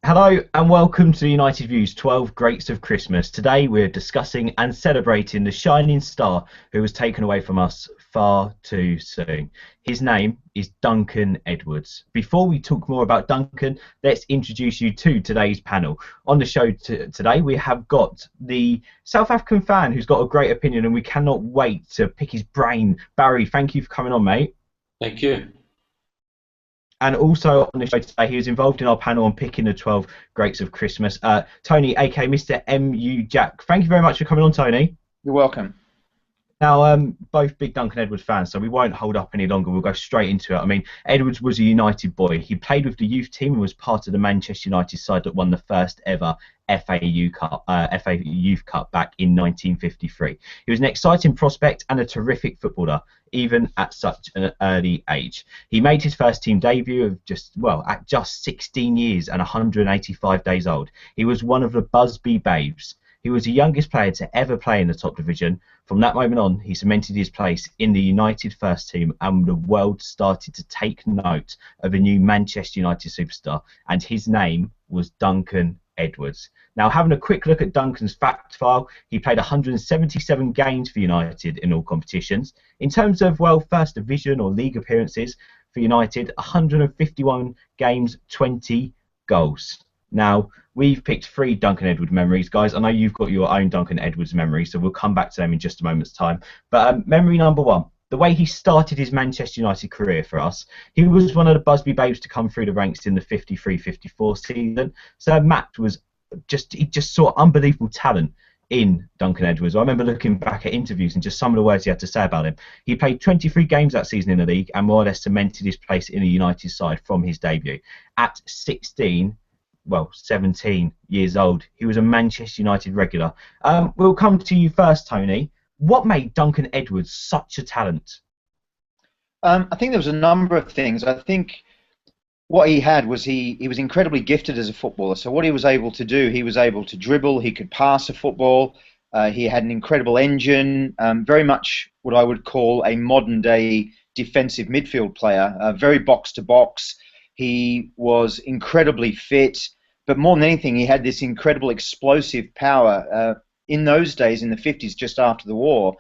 Hello and welcome to United Views 12 Greats of Christmas. Today we're discussing and celebrating the shining star who was taken away from us far too soon. His name is Duncan Edwards. Before we talk more about Duncan, let's introduce you to today's panel. On the show today we have got the South African fan who's got a great opinion and we cannot wait to pick his brain. Barry, thank you for coming on, mate. Thank you. And also on the show today, he was involved in our panel on picking the 12 greats of Christmas. Tony, aka Mr. M.U. Jack. Thank you very much for coming on, Tony. You're welcome. Now, both big Duncan Edwards fans, so we won't hold up any longer. We'll go straight into it. I mean, Edwards was a United boy. He played with the youth team and was part of the Manchester United side that won the first ever FA Youth Cup back in 1953. He was an exciting prospect and a terrific footballer, even at such an early age. He made his first team debut at just 16 years and 185 days old. He was one of the Busby Babes. He was the youngest player to ever play in the top division. From that moment on, he cemented his place in the United first team, and the world started to take note of a new Manchester United superstar, and his name was Duncan Edwards. Now, having a quick look at Duncan's fact file, he played 177 games for United in all competitions. In terms of, first division or league appearances for United, 151 games, 20 goals. Now, we've picked 3 Duncan Edwards memories. Guys, I know you've got your own Duncan Edwards memory, so we'll come back to them in just a moment's time. But memory number 1, the way he started his Manchester United career for us. He was one of the Busby Babes to come through the ranks in the 53-54 season. So Matt was he just saw unbelievable talent in Duncan Edwards. I remember looking back at interviews and just some of the words he had to say about him. He played 23 games that season in the league and more or less cemented his place in the United side from his debut. At 17 years old, he was a Manchester United regular. We'll come to you first, Tony. What made Duncan Edwards such a talent? I think there was a number of things. I think what he had was he was incredibly gifted as a footballer. So what he was able to do, he was able to dribble, he could pass a football, he had an incredible engine, very much what I would call a modern-day defensive midfield player, very box-to-box. He was incredibly fit, but more than anything, he had this incredible explosive power. In those days, in the 50s, just after the war,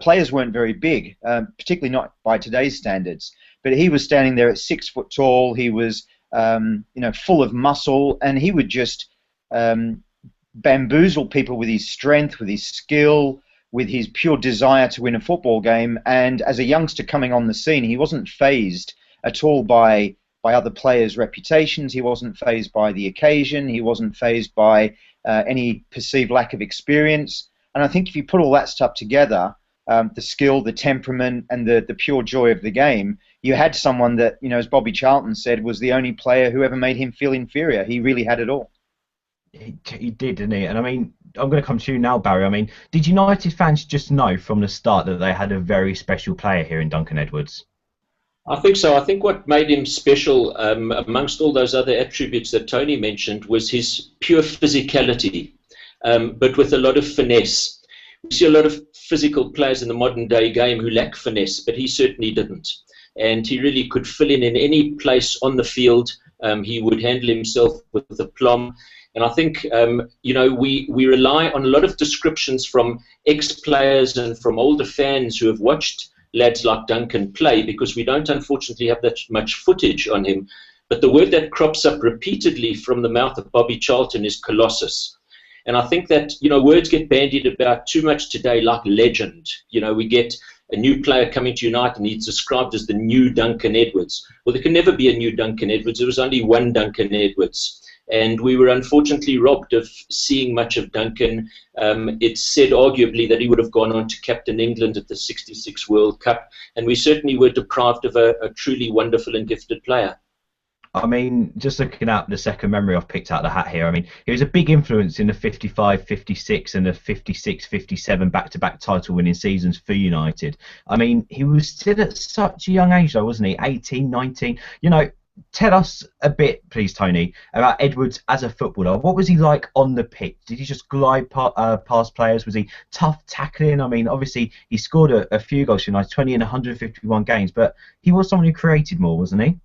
players weren't very big, particularly not by today's standards. But he was standing there at 6 foot tall. He was, full of muscle, and he would just bamboozle people with his strength, with his skill, with his pure desire to win a football game. And as a youngster coming on the scene, he wasn't fazed at all by other players' reputations. He wasn't fazed by the occasion. He wasn't fazed by any perceived lack of experience. And I think if you put all that stuff together, the skill, the temperament, and the pure joy of the game, you had someone that, as Bobby Charlton said, was the only player who ever made him feel inferior. He really had it all. He did, didn't he? And I mean, I'm going to come to you now, Barry. I mean, did United fans just know from the start that they had a very special player here in Duncan Edwards? I think so. I think what made him special, amongst all those other attributes that Tony mentioned, was his pure physicality, but with a lot of finesse. We see a lot of physical players in the modern day game who lack finesse, but he certainly didn't. And he really could fill in any place on the field. He would handle himself with aplomb. And I think, we rely on a lot of descriptions from ex-players and from older fans who have watched lads like Duncan play, because we don't unfortunately have that much footage on him. But the word that crops up repeatedly from the mouth of Bobby Charlton is colossus. And I think that, words get bandied about too much today, like legend. We get a new player coming to United and he's described as the new Duncan Edwards. Well, there can never be a new Duncan Edwards. There was only one Duncan Edwards. And we were unfortunately robbed of seeing much of Duncan. It's said arguably that he would have gone on to captain England at the '66 World Cup, and we certainly were deprived of a truly wonderful and gifted player. I mean, just looking at the second memory I've picked out of the hat here, I mean, he was a big influence in the 55-56 and the 56-57 back-to-back title-winning seasons for United. I mean, he was still at such a young age, though, wasn't he? 18, 19. Tell us a bit, please, Tony, about Edwards as a footballer. What was he like on the pitch? Did he just glide past players? Was he tough tackling? I mean, obviously, he scored a few goals for United, 20 in 151 games, but he was someone who created more, wasn't he?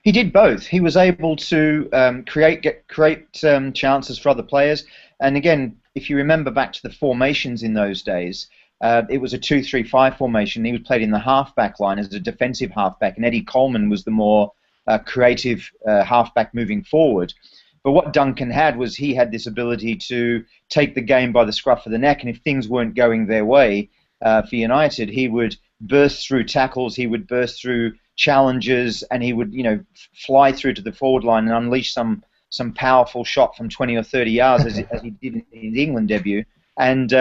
He did both. He was able to create chances for other players. And again, if you remember back to the formations in those days, it was a 2-3-5 formation. He was played in the half-back line as a defensive half-back, and Eddie Coleman was the more creative half-back moving forward. But what Duncan had was he had this ability to take the game by the scruff of the neck, and if things weren't going their way for United, he would burst through tackles, he would burst through challenges, and he would, fly through to the forward line and unleash some powerful shot from 20 or 30 yards, as he did in his England debut. And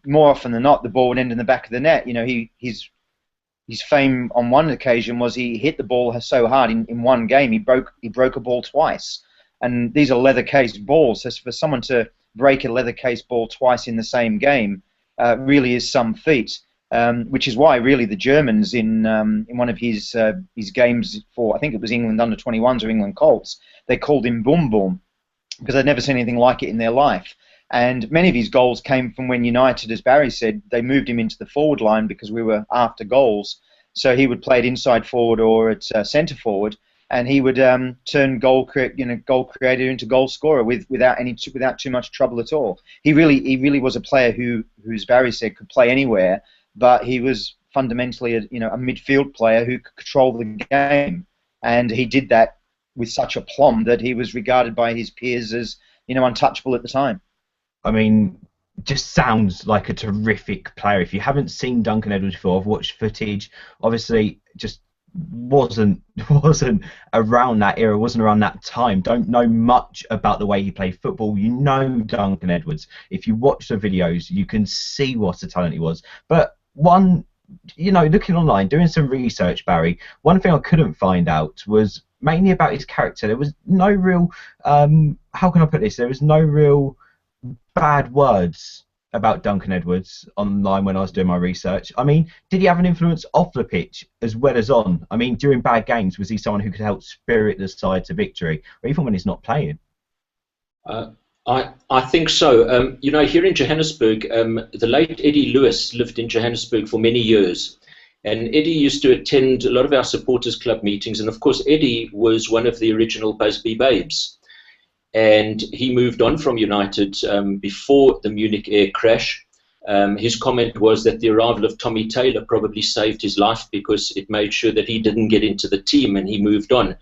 more often than not, the ball would end in the back of the net. His fame on one occasion was he hit the ball so hard in one game he broke a ball twice. And these are leather-cased balls, so for someone to break a leather-cased ball twice in the same game really is some feat. Which is why really the Germans in one of his games for, I think it was England under-21s or England Colts, they called him Boom Boom because they'd never seen anything like it in their life. And many of his goals came from when United, as Barry said, they moved him into the forward line because we were after goals. So he would play it inside forward or at centre forward, and he would turn goal creator into goal scorer without too much trouble at all. He really was a player who, as Barry said, could play anywhere, but he was fundamentally a midfield player who could control the game, and he did that with such aplomb that he was regarded by his peers as untouchable at the time. I mean, just sounds like a terrific player. If you haven't seen Duncan Edwards before, I've watched footage. Obviously, just wasn't around that era, wasn't around that time. Don't know much about the way he played football. Duncan Edwards. If you watch the videos, you can see what a talent he was. But looking online, doing some research, Barry, one thing I couldn't find out was mainly about his character. There was no real, how can I put this? There was no real bad words about Duncan Edwards online when I was doing my research. I mean, did he have an influence off the pitch as well as on? I mean, during bad games, was he someone who could help spirit the side to victory, or even when he's not playing? I think so. Here in Johannesburg, the late Eddie Lewis lived in Johannesburg for many years. And Eddie used to attend a lot of our supporters club meetings. And of course, Eddie was one of the original Busby Babes. And he moved on from United before the Munich air crash. His comment was that the arrival of Tommy Taylor probably saved his life because it made sure that he didn't get into the team and he moved on.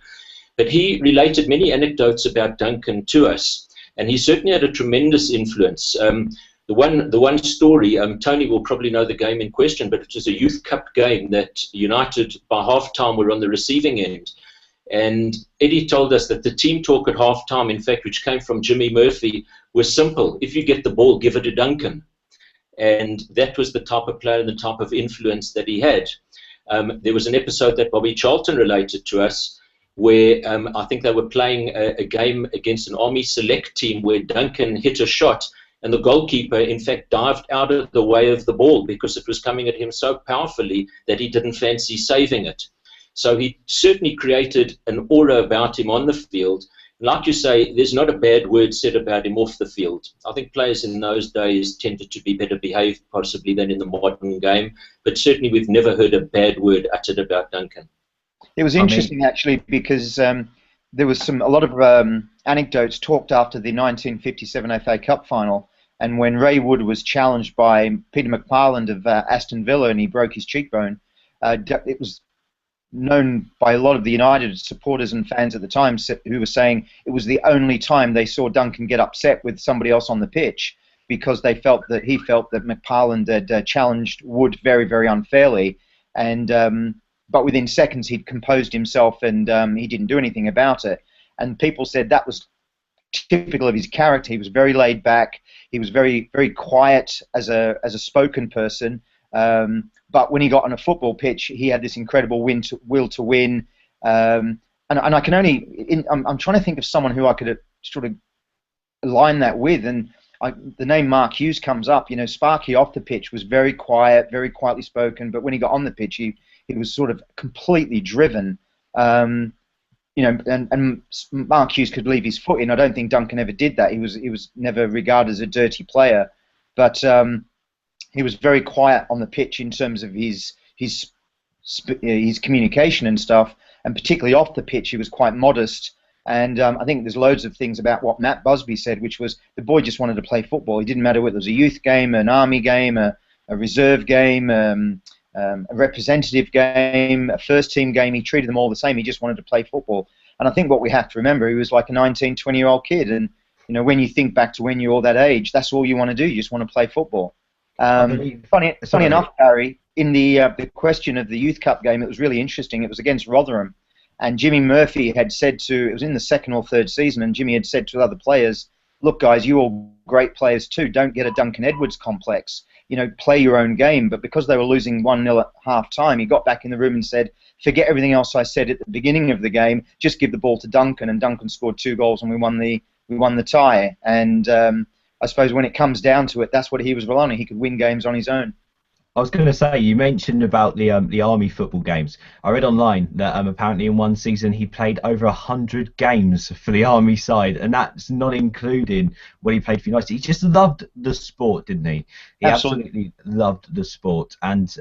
But he related many anecdotes about Duncan to us, and he certainly had a tremendous influence. The one story, Tony will probably know the game in question, but it was a Youth Cup game that United by half-time were on the receiving end. And Eddie told us that the team talk at half-time, in fact, which came from Jimmy Murphy, was simple. If you get the ball, give it to Duncan. And that was the type of player and the type of influence that he had. There was an episode that Bobby Charlton related to us where I think they were playing a game against an Army Select team where Duncan hit a shot and the goalkeeper, in fact, dived out of the way of the ball because it was coming at him so powerfully that he didn't fancy saving it. So he certainly created an aura about him on the field. Like you say, there's not a bad word said about him off the field. I think players in those days tended to be better behaved possibly than in the modern game, but certainly we've never heard a bad word uttered about Duncan. It was interesting actually because there was a lot of anecdotes talked after the 1957 FA Cup final, and when Ray Wood was challenged by Peter McFarland of Aston Villa and he broke his cheekbone, it was known by a lot of the United supporters and fans at the time who were saying it was the only time they saw Duncan get upset with somebody else on the pitch because he felt that McFarland had challenged Wood very, very unfairly, and but within seconds he'd composed himself and he didn't do anything about it. And people said that was typical of his character. He was very laid back. He was very, very quiet as a spoken person. But when he got on a football pitch, he had this incredible will to win. And I can only, I'm trying to think of someone who I could sort of align that with. And the name Mark Hughes comes up. Sparky off the pitch was very quiet, very quietly spoken. But when he got on the pitch, he was sort of completely driven. And Mark Hughes could leave his foot in. I don't think Duncan ever did that. He was never regarded as a dirty player. But he was very quiet on the pitch in terms of his communication and stuff. and particularly off the pitch, he was quite modest. And I think there's loads of things about what Matt Busby said, which was the boy just wanted to play football. It didn't matter whether it was a youth game, an army game, a reserve game, a representative game, a first team game. He treated them all the same. He just wanted to play football. And I think what we have to remember, he was like a 19, 20-year-old kid. And, you know, when you think back to when you're all that age, that's all you want to do. You just want to play football. Funny enough, Barry, in the question of the Youth Cup game, it was really interesting. It was against Rotherham. And Jimmy Murphy had said it was in the second or third season, and Jimmy had said to other players, look, guys, you're all great players too. Don't get a Duncan Edwards complex. You know, play your own game. But because they were losing 1-0 at half-time, he got back in the room and said, forget everything else I said at the beginning of the game. Just give the ball to Duncan. And Duncan scored 2 goals, and we won the tie. And I suppose when it comes down to it, that's what he was relying on. He could win games on his own. I was going to say, you mentioned about the army football games. I read online that apparently in one season he played over 100 games for the army side, and that's not including when he played for United. He just loved the sport, didn't he? He absolutely loved the sport. And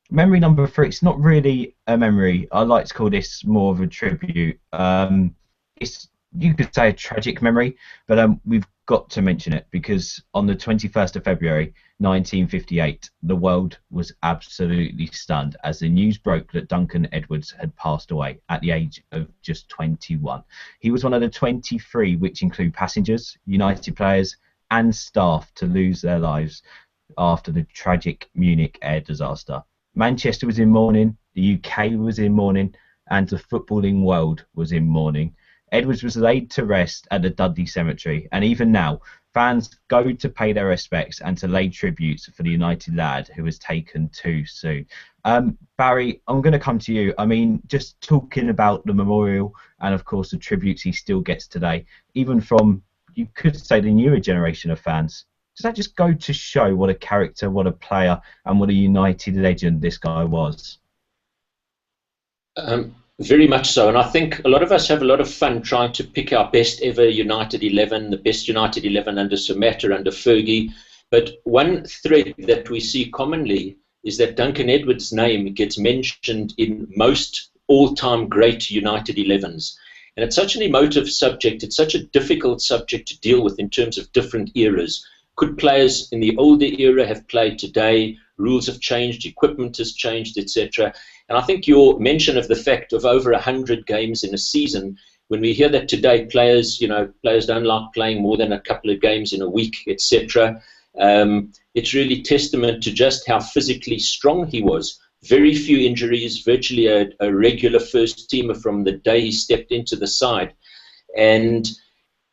memory number 3, it's not really a memory. I like to call this more of a tribute. It's, you could say, a tragic memory, but we've got to mention it because on the 21st of February 1958, the world was absolutely stunned as the news broke that Duncan Edwards had passed away at the age of just 21. He was one of the 23, which include passengers, United players and staff, to lose their lives after the tragic Munich air disaster. Manchester was in mourning, the UK was in mourning, and the footballing world was in mourning. Edwards was laid to rest at the Dudley Cemetery, and even now, fans go to pay their respects and to lay tributes for the United lad who was taken too soon. Barry, I'm going to come to you. I mean, just talking about the memorial and, of course, the tributes he still gets today, even from, you could say, the newer generation of fans. Does that just go to show what a character, what a player, and what a United legend this guy was? Very much so, and I think a lot of us have a lot of fun trying to pick our best ever United 11, the best United 11 under Samatta, under Fergie, but one thread that we see commonly is that Duncan Edwards' name gets mentioned in most all-time great United 11s, and it's such an emotive subject, it's such a difficult subject to deal with in terms of different eras. Could players in the older era have played today? Rules have changed, equipment has changed, etc. And I think your mention of the fact of over 100 games in a season, when we hear that today, players don't like playing more than a couple of games in a week, etc. It's really testament to just how physically strong he was. Very few injuries, virtually a regular first teamer from the day he stepped into the side. And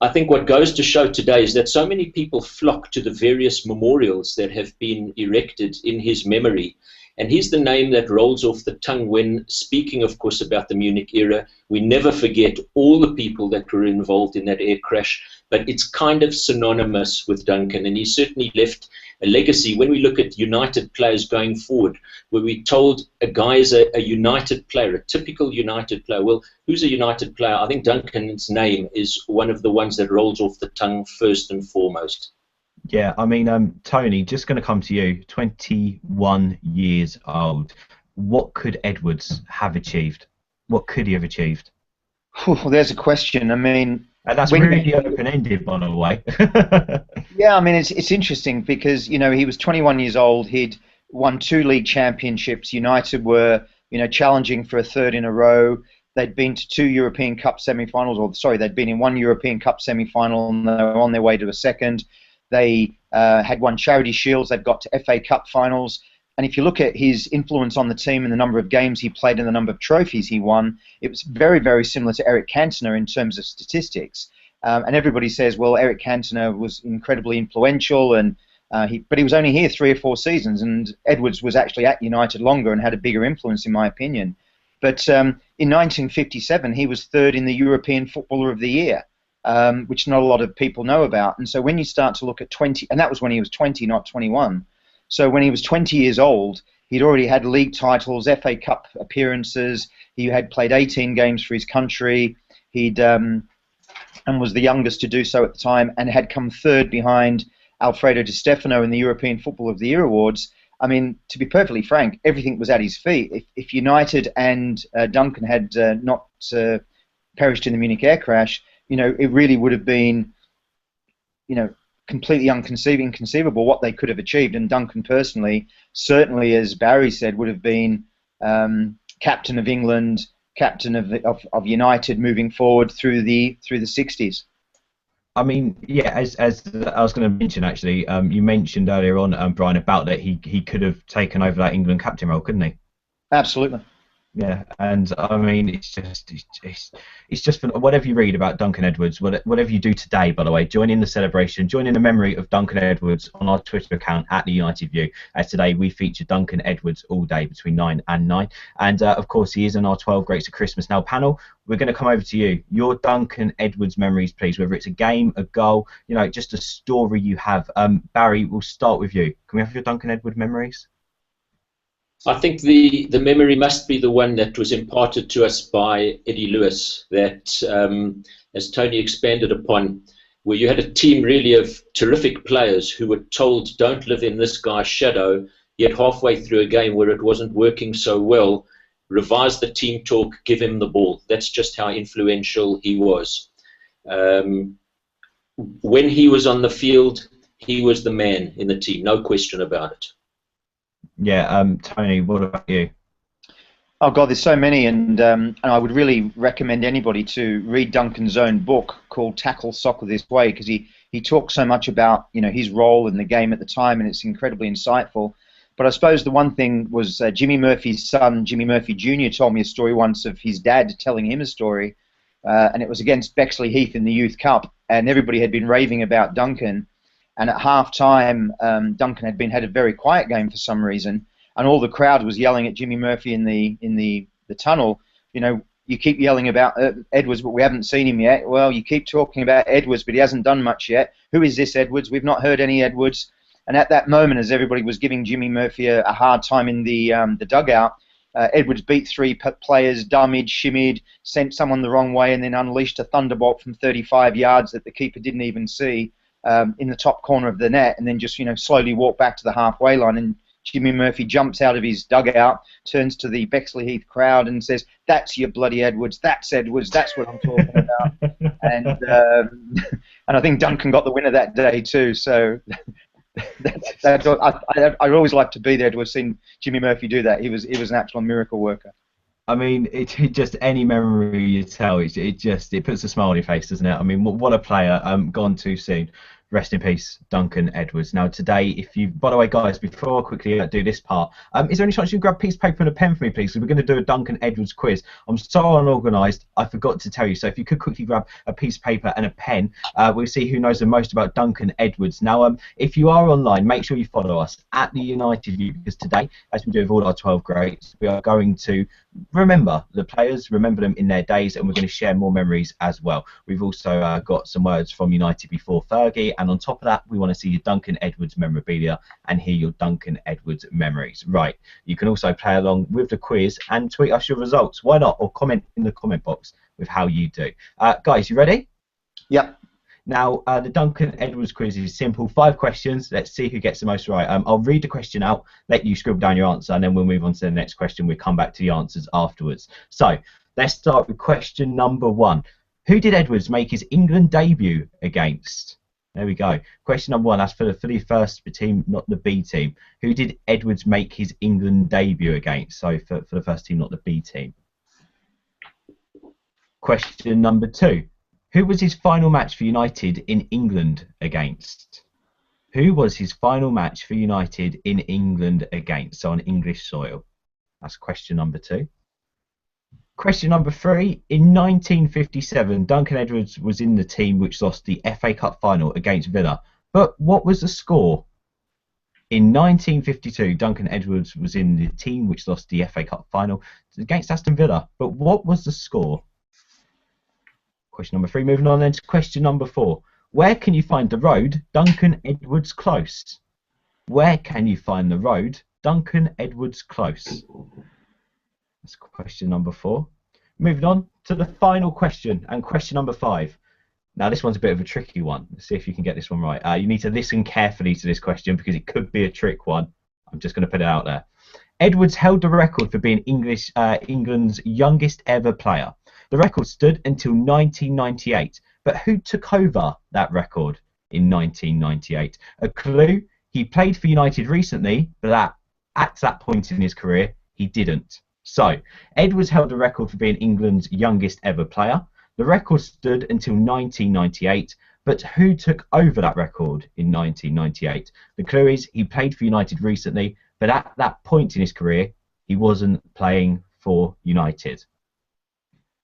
I think what goes to show today is that so many people flock to the various memorials that have been erected in his memory. And he's the name that rolls off the tongue when speaking, of course, about the Munich era. We never forget all the people that were involved in that air crash, but it's kind of synonymous with Duncan, and he certainly left a legacy. When we look at United players going forward, where we told a guy is a United player, a typical United player, well, who's a United player? I think Duncan's name is one of the ones that rolls off the tongue first and foremost. Yeah, I mean, Tony, just going to come to you, 21 years old. What could Edwards have achieved? What could he have achieved? Well, there's a question. I mean... And that's really open-ended, by the way. Yeah, I mean, it's interesting because, you know, he was 21 years old. He'd won 2 league championships. United were, you know, challenging for a 3rd in a row. They'd been to 2 European Cup semi-finals, or sorry, they'd been in 1 European Cup semi-final, and they were on their way to a 2nd. They had won Charity Shields. They'd got to FA Cup finals. And if you look at his influence on the team and the number of games he played and the number of trophies he won, it was very, very similar to Eric Cantona in terms of statistics. And everybody says, well, Eric Cantona was incredibly influential, and but he was only here 3 or 4 seasons, and Edwards was actually at United longer and had a bigger influence, in my opinion. But in 1957, he was 3rd in the European Footballer of the Year. Which not a lot of people know about. And so when you start to look at 20, and that was when he was 20, not 21. So when he was 20 years old, he'd already had league titles, FA Cup appearances. He had played 18 games for his country. He'd and was the youngest to do so at the time, and had come 3rd behind Alfredo Di Stefano in the European Football of the Year awards. I mean, to be perfectly frank, everything was at his feet. If United and Duncan had not perished in the Munich air crash, it really would have been, completely inconceivable what they could have achieved. And Duncan personally, certainly, as Barry said, would have been captain of England, captain of United moving forward through the 60s. I mean, yeah, as I was going to mention actually, you mentioned earlier on, Brian, about that he could have taken over that England captain role, couldn't he? Absolutely. Yeah, and I mean, it's just whatever you read about Duncan Edwards, whatever you do today, by the way, join in the celebration, join in the memory of Duncan Edwards on our Twitter account at the United View. As today we feature Duncan Edwards all day between 9 and 9, and of course he is in our 12 Greats of Christmas Now panel. We're going to come over to you. Your Duncan Edwards memories, please. Whether it's a game, a goal, just a story you have. Barry, we'll start with you. Can we have your Duncan Edwards memories? I think the memory must be the one that was imparted to us by Eddie Lewis, that, as Tony expanded upon, where you had a team really of terrific players who were told, don't live in this guy's shadow, yet halfway through a game where it wasn't working so well, revise the team talk, give him the ball. That's just how influential he was. When he was on the field, he was the man in the team, no question about it. Yeah, Tony, what about you? Oh God, there's so many, and I would really recommend anybody to read Duncan's own book called Tackle Soccer This Way, because he talks so much about his role in the game at the time, and it's incredibly insightful. But I suppose the one thing was Jimmy Murphy's son, Jimmy Murphy Jr., told me a story once of his dad telling him a story, and it was against Bexley Heath in the Youth Cup, and everybody had been raving about Duncan. And at half-time, Duncan had a very quiet game for some reason, and all the crowd was yelling at Jimmy Murphy in the tunnel. You keep yelling about Edwards, but we haven't seen him yet. Well, you keep talking about Edwards, but he hasn't done much yet. Who is this Edwards? We've not heard any Edwards. And at that moment, as everybody was giving Jimmy Murphy a hard time in the dugout, Edwards beat three players, dummied, shimmied, sent someone the wrong way, and then unleashed a thunderbolt from 35 yards that the keeper didn't even see. In the top corner of the net, and then just slowly walk back to the halfway line. And Jimmy Murphy jumps out of his dugout, turns to the Bexley Heath crowd, and says, "That's your bloody Edwards. That's Edwards. That's what I'm talking about." And and I think Duncan got the winner that day too. So I always like to be there to have seen Jimmy Murphy do that. He was an absolute miracle worker. I mean, it just any memory you tell, it puts a smile on your face, doesn't it? I mean, what a player. Gone too soon. Rest in peace, Duncan Edwards. Now, today, by the way, guys, before I quickly do this part, is there any chance you can grab a piece of paper and a pen for me, please? So we're going to do a Duncan Edwards quiz. I'm so unorganised, I forgot to tell you. So if you could quickly grab a piece of paper and a pen, we'll see who knows the most about Duncan Edwards. Now, if you are online, make sure you follow us at the United View, because today, as we do with all our 12 greats, we are going to remember the players, remember them in their days, and we're going to share more memories as well. We've also got some words from United before Fergie, and on top of that, we want to see your Duncan Edwards memorabilia and hear your Duncan Edwards memories. Right, you can also play along with the quiz and tweet us your results. Why not? Or comment in the comment box with how you do. Guys, you ready? Yep. Now, the Duncan Edwards quiz is simple. 5 questions. Let's see who gets the most right. I'll read the question out, let you scribble down your answer, and then we'll move on to the next question. We'll come back to the answers afterwards. So, let's start with question number 1. Who did Edwards make his England debut against? There we go. Question number 1, that's for the first team, not the B team. Who did Edwards make his England debut against? So, for the first team, not the B team. Question number 2. Who was his final match for United in England against? Who was his final match for United in England against? So on English soil. That's question number 2. Question number 3. In 1957, Duncan Edwards was in the team which lost the FA Cup final against Villa. But what was the score? In 1952, Duncan Edwards was in the team which lost the FA Cup final against Aston Villa. But what was the score? Question number 3. Moving on then to question number 4. Where can you find the road Duncan Edwards Close? Where can you find the road Duncan Edwards Close? That's question number 4. Moving on to the final question, and question number 5. Now this one's a bit of a tricky one. Let's see if you can get this one right. You need to listen carefully to this question because it could be a trick one. I'm just going to put it out there. Edwards held the record for being England's youngest ever player. The record stood until 1998, but who took over that record in 1998? A clue: he played for United recently, but at that point in his career, he didn't. So, Edwards held the record for being England's youngest ever player. The record stood until 1998, but who took over that record in 1998? The clue is he played for United recently, but at that point in his career, he wasn't playing for United.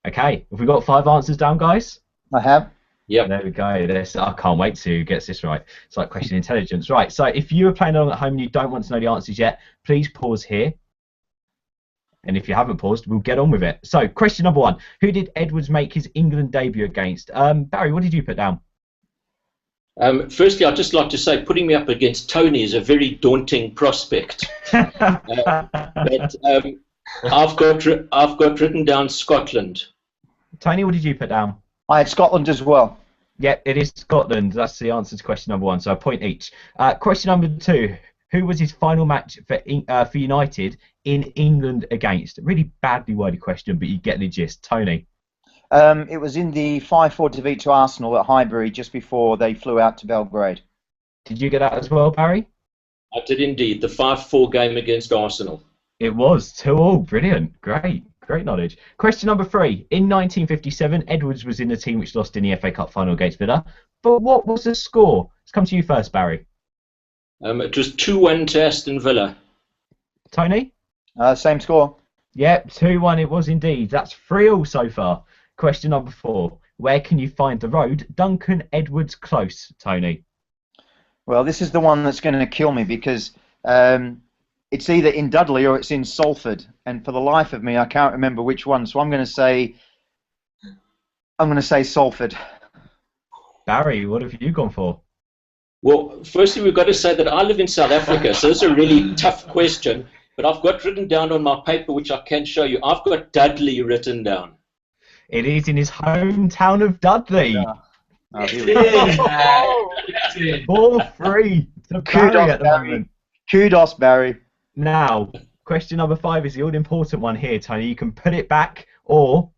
Okay, have we got 5 answers down, guys? I have. Yep. There we go. I can't wait to get this right. It's like question intelligence. Right, so if you are playing along at home and you don't want to know the answers yet, please pause here. And if you haven't paused, we'll get on with it. So, question number 1. Who did Edwards make his England debut against? Barry, what did you put down? Firstly, I'd just like to say putting me up against Tony is a very daunting prospect. But I've got written down Scotland. Tony, what did you put down? I had Scotland as well. Yep, it is Scotland. That's the answer to question number 1, so a point each. Question number 2. Who was his final match for United in England against? Really badly worded question, but you get the gist. Tony? It was in the 5-4 defeat to Arsenal at Highbury just before they flew out to Belgrade. Did you get that as well, Barry? I did indeed. The 5-4 game against Arsenal. It was 2-2. Brilliant. Great knowledge. Question number 3. In 1957, Edwards was in the team which lost in the FA Cup final against Villa. But what was the score? Let's come to you first, Barry. It was 2-1 to Aston Villa. Tony? Same score. Yep, 2-1 it was indeed. That's 3-3 so far. Question number 4. Where can you find the road Duncan Edwards Close, Tony? Well, this is the one that's going to kill me because it's either in Dudley or it's in Salford, and for the life of me, I can't remember which one. So I'm going to say Salford. Barry, what have you gone for? Well, firstly, we've got to say that I live in South Africa, so it's a really tough question. But I've got written down on my paper, which I can show you. I've got Dudley written down. It is in his hometown of Dudley. Yeah. Oh, It is. 4-3 to Barry at the moment. Kudos, Barry. Now, question number 5 is the all-important one here, Tony. You can put it back, or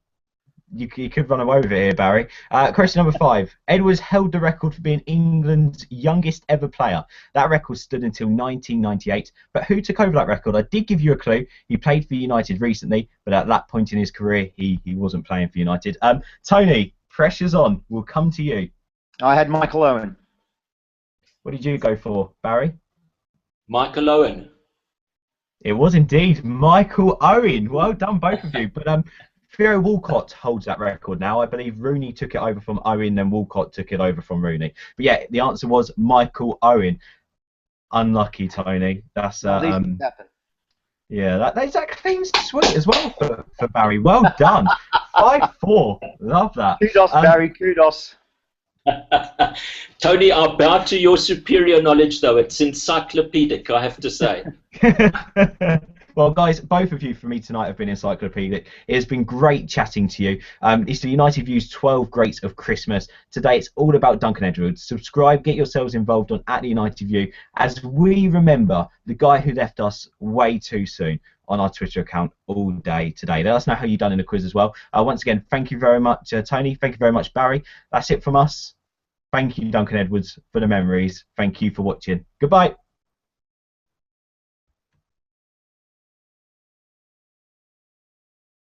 you could run away with it here, Barry. Question number 5. Edwards held the record for being England's youngest ever player. That record stood until 1998. But who took over that record? I did give you a clue. He played for United recently, but at that point in his career, he wasn't playing for United. Tony, pressure's on. We'll come to you. I had Michael Owen. What did you go for, Barry? Michael Owen. It was indeed Michael Owen. Well done, both of you. But Theo Walcott holds that record now. I believe Rooney took it over from Owen, then Walcott took it over from Rooney. But yeah, the answer was Michael Owen. Unlucky, Tony. That's yeah, that's a clean sweep as well for Barry. Well done. 5-4. Love that. Kudos, Barry. Kudos. Tony, I bow to your superior knowledge, though. It's encyclopedic, I have to say. Well, guys, both of you for me tonight have been encyclopedic. It has been great chatting to you. It's the United View's 12 Greats of Christmas. Today, it's all about Duncan Edwards. Subscribe, get yourselves involved on @TheUnitedView as we remember the guy who left us way too soon on our Twitter account all day today. Let us know how you've done in the quiz as well. Once again, thank you very much, Tony. Thank you very much, Barry. That's it from us. Thank you, Duncan Edwards, for the memories. Thank you for watching. Goodbye.